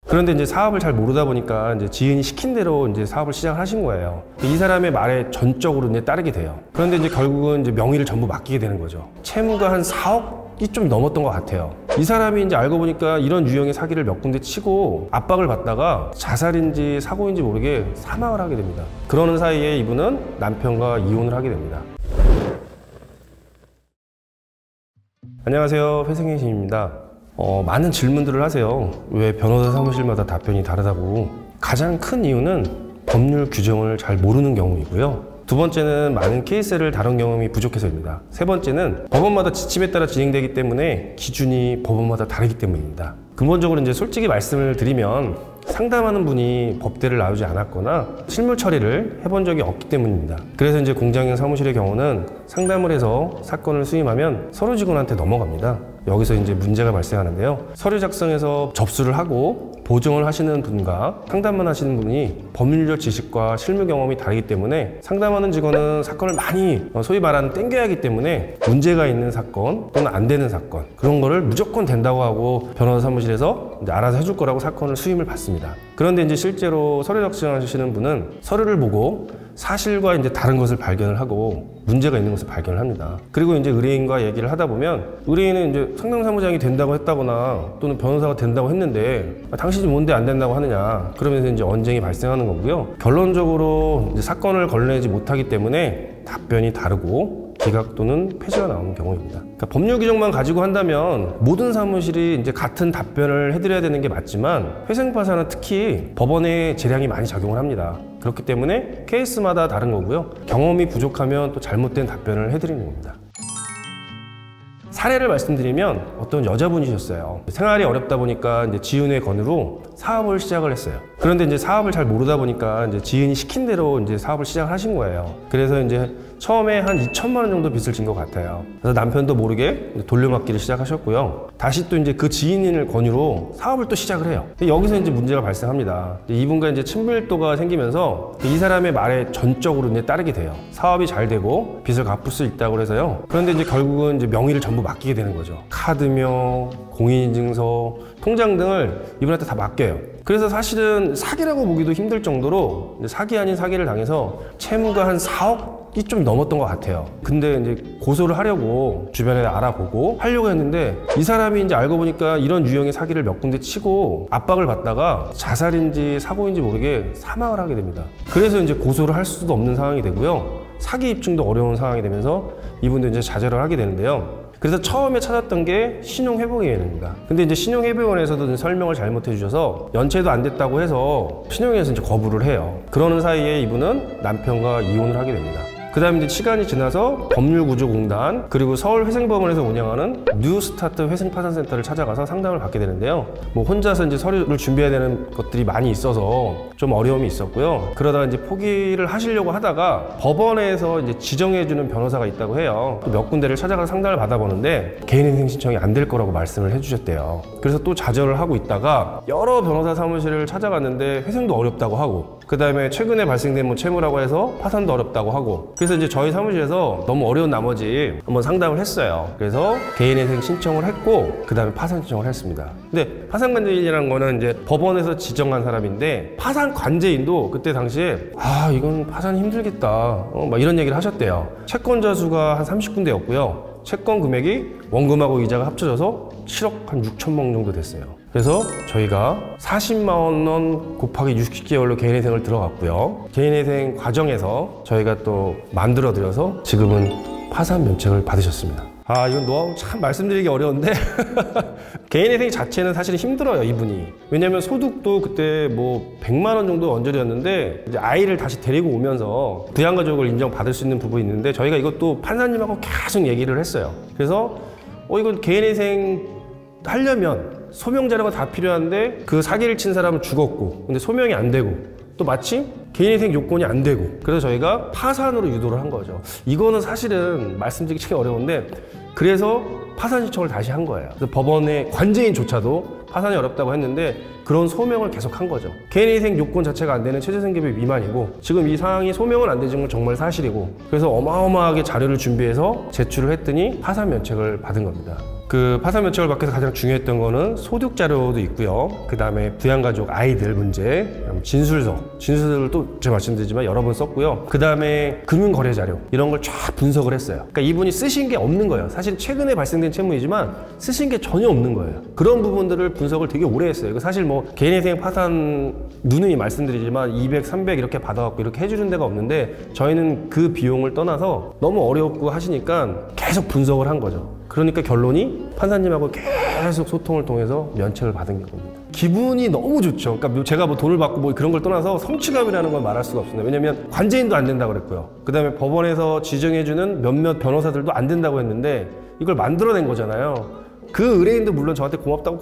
그런데 이제 사업을 잘 모르다 보니까 이제 지인이 시킨 대로 이제 사업을 시작을 하신 거예요. 이 사람의 말에 전적으로 이제 따르게 돼요. 그런데 이제 결국은 이제 명의를 전부 맡기게 되는 거죠. 채무가 한 4억이 좀 넘었던 것 같아요. 이 사람이 이제 알고 보니까 이런 유형의 사기를 몇 군데 치고 압박을 받다가 자살인지 사고인지 모르게 사망을 하게 됩니다. 그러는 사이에 이분은 남편과 이혼을 하게 됩니다. 안녕하세요, 회생의 신입니다. 많은 질문들을 하세요. 왜 변호사 사무실마다 답변이 다르다고. 가장 큰 이유는 법률 규정을 잘 모르는 경우이고요. 두 번째는 많은 케이스를 다룬 경험이 부족해서입니다. 세 번째는 법원마다 지침에 따라 진행되기 때문에 기준이 법원마다 다르기 때문입니다. 근본적으로 이제 솔직히 말씀을 드리면 상담하는 분이 법대를 나오지 않았거나 실무 처리를 해본 적이 없기 때문입니다. 그래서 이제 공장형 사무실의 경우는 상담을 해서 사건을 수임하면 서류 직원한테 넘어갑니다. 여기서 이제 문제가 발생하는데요. 서류 작성에서 접수를 하고 보증을 하시는 분과 상담만 하시는 분이 법률적 지식과 실무 경험이 다르기 때문에 상담하는 직원은 사건을 많이 소위 말하는 땡겨야 하기 때문에 문제가 있는 사건 또는 안 되는 사건 그런 거를 무조건 된다고 하고 변호사 사무실에서 이제 알아서 해줄 거라고 사건을 수임을 받습니다. 그런데 이제 실제로 서류 작성하시는 분은 서류를 보고 사실과 이제 다른 것을 발견을 하고 문제가 있는 것을 발견을 합니다. 그리고 이제 의뢰인과 얘기를 하다 보면 의뢰인은 이제 상담사무장이 된다고 했다거나 또는 변호사가 된다고 했는데 당신이 뭔데 안 된다고 하느냐 그러면서 이제 언쟁이 발생하는 거고요. 결론적으로 이제 사건을 걸러내지 못하기 때문에 답변이 다르고 기각 또는 폐지가 나오는 경우입니다. 그러니까 법률 규정만 가지고 한다면 모든 사무실이 이제 같은 답변을 해드려야 되는 게 맞지만 회생파산은 특히 법원의 재량이 많이 작용을 합니다. 그렇기 때문에 케이스마다 다른 거고요. 경험이 부족하면 또 잘못된 답변을 해드리는 겁니다. 사례를 말씀드리면 어떤 여자분이셨어요. 생활이 어렵다 보니까 이제 지인의 건으로 사업을 시작을 했어요. 그런데 이제 사업을 잘 모르다 보니까 이제 지인이 시킨 대로 이제 사업을 시작을 하신 거예요. 그래서 이제 처음에 한 2천만 원 정도 빚을 진 것 같아요. 그래서 남편도 모르게 돌려막기를 시작하셨고요. 다시 또 이제 그 지인을 권유로 사업을 또 시작을 해요. 여기서 이제 문제가 발생합니다. 이분과 이제 친밀도가 생기면서 이 사람의 말에 전적으로 이제 따르게 돼요. 사업이 잘 되고 빚을 갚을 수 있다고 해서요. 그런데 이제 결국은 이제 명의를 전부 맡기게 되는 거죠. 카드며, 공인인증서, 통장 등을 이분한테 다 맡겨요. 그래서 사실은 사기라고 보기도 힘들 정도로 사기 아닌 사기를 당해서 채무가 한 4억이 좀 넘었던 것 같아요. 근데 이제 고소를 하려고 주변에 알아보고 하려고 했는데 이 사람이 이제 알고 보니까 이런 유형의 사기를 몇 군데 치고 압박을 받다가 자살인지 사고인지 모르게 사망을 하게 됩니다. 그래서 이제 고소를 할 수도 없는 상황이 되고요. 사기 입증도 어려운 상황이 되면서 이분도 이제 자제를 하게 되는데요. 그래서 처음에 찾았던 게 신용회복위원회입니다. 근데 이제 신용회복위원회에서도 설명을 잘못해 주셔서 연체도 안 됐다고 해서 신용위에서 이제 거부를 해요. 그러는 사이에 이분은 남편과 이혼을 하게 됩니다. 그 다음에 이제 시간이 지나서 법률구조공단 그리고 서울회생법원에서 운영하는 뉴스타트 회생파산센터를 찾아가서 상담을 받게 되는데요. 뭐 혼자서 이제 서류를 준비해야 되는 것들이 많이 있어서 좀 어려움이 있었고요. 그러다가 이제 포기를 하시려고 하다가 법원에서 이제 지정해주는 변호사가 있다고 해요. 또 몇 군데를 찾아가서 상담을 받아보는데 개인회생 신청이 안 될 거라고 말씀을 해주셨대요. 그래서 또 좌절을 하고 있다가 여러 변호사 사무실을 찾아갔는데 회생도 어렵다고 하고 그 다음에 최근에 발생된 뭐 채무라고 해서 파산도 어렵다고 하고 그래서 이제 저희 사무실에서 너무 어려운 나머지 한번 상담을 했어요. 그래서 개인회생 신청을 했고 그 다음에 파산 신청을 했습니다. 근데 파산관제인이라는 거는 이제 법원에서 지정한 사람인데 파산관제인도 그때 당시에 이건 파산이 힘들겠다 막 이런 얘기를 하셨대요. 채권자 수가 한 30군데였고요. 채권 금액이 원금하고 이자가 합쳐져서 7억 한 6천만 원 정도 됐어요. 그래서 저희가 40만 원 곱하기 60개월로 개인회생을 들어갔고요. 개인회생 과정에서 저희가 또 만들어드려서 지금은 파산 면책을 받으셨습니다. 이건 노하우 참 말씀드리기 어려운데 개인회생 자체는 사실 힘들어요, 이분이. 왜냐면 소득도 그때 뭐 100만 원 정도 언저리였는데 이제 아이를 다시 데리고 오면서 부양가족을 인정받을 수 있는 부분이 있는데 저희가 이것도 판사님하고 계속 얘기를 했어요. 그래서 이건 개인회생 하려면 소명 자료가 다 필요한데 그 사기를 친 사람은 죽었고 근데 소명이 안 되고 또 마침 개인회생 요건이 안 되고 그래서 저희가 파산으로 유도를 한 거죠. 이거는 사실은 말씀드리기 참 어려운데 그래서 파산 신청을 다시 한 거예요. 그래서 법원의 관제인조차도 파산이 어렵다고 했는데 그런 소명을 계속 한 거죠. 개인회생 요건 자체가 안 되는 최저생계비 미만이고 지금 이 상황이 소명은 안 되는 건 정말 사실이고 그래서 어마어마하게 자료를 준비해서 제출을 했더니 파산 면책을 받은 겁니다. 그 파산 면책을 받기 위해서 가장 중요했던 거는 소득 자료도 있고요. 그 다음에 부양가족 아이들 문제, 진술서를 또 제가 말씀드리지만 여러 번 썼고요. 그 다음에 금융거래 자료 이런 걸 쫙 분석을 했어요. 그러니까 이분이 쓰신 게 없는 거예요. 사실 최근에 발생된 채무이지만 쓰신 게 전혀 없는 거예요. 그런 부분들을 분석을 되게 오래 했어요. 이거 사실 뭐 개인회생 파산 누누이 말씀드리지만 200, 300 이렇게 받아갖고 이렇게 해주는 데가 없는데 저희는 그 비용을 떠나서 너무 어렵고 하시니까 계속 분석을 한 거죠. 그러니까 결론이 판사님하고 계속 소통을 통해서 면책을 받은 겁니다. 기분이 너무 좋죠. 그러니까 제가 뭐 돈을 받고 뭐 그런 걸 떠나서 성취감이라는 걸 말할 수가 없습니다. 왜냐면 관제인도 안 된다고 그랬고요. 그 다음에 법원에서 지정해주는 몇몇 변호사들도 안 된다고 했는데 이걸 만들어낸 거잖아요. 그 의뢰인도 물론 저한테 고맙다고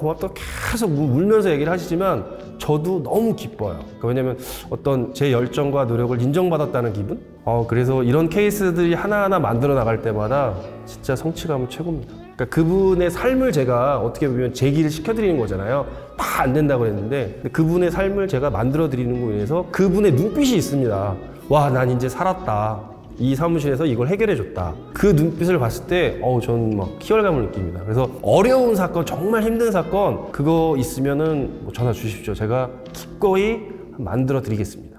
계속 울면서 얘기를 하시지만 저도 너무 기뻐요. 그러니까 왜냐면 어떤 제 열정과 노력을 인정받았다는 기분? 그래서 이런 케이스들이 하나하나 만들어 나갈 때마다 진짜 성취감은 최고입니다. 그러니까 그분의 삶을 제가 어떻게 보면 제기를 시켜드리는 거잖아요. 다 안 된다고 그랬는데 그분의 삶을 제가 만들어 드리는 거에 의해서 그분의 눈빛이 있습니다. 와, 난 이제 살았다. 이 사무실에서 이걸 해결해줬다. 그 눈빛을 봤을 때 저는 막 희열감을 느낍니다. 그래서 어려운 사건, 정말 힘든 사건 그거 있으면은 전화 주십시오. 제가 기꺼이 만들어 드리겠습니다.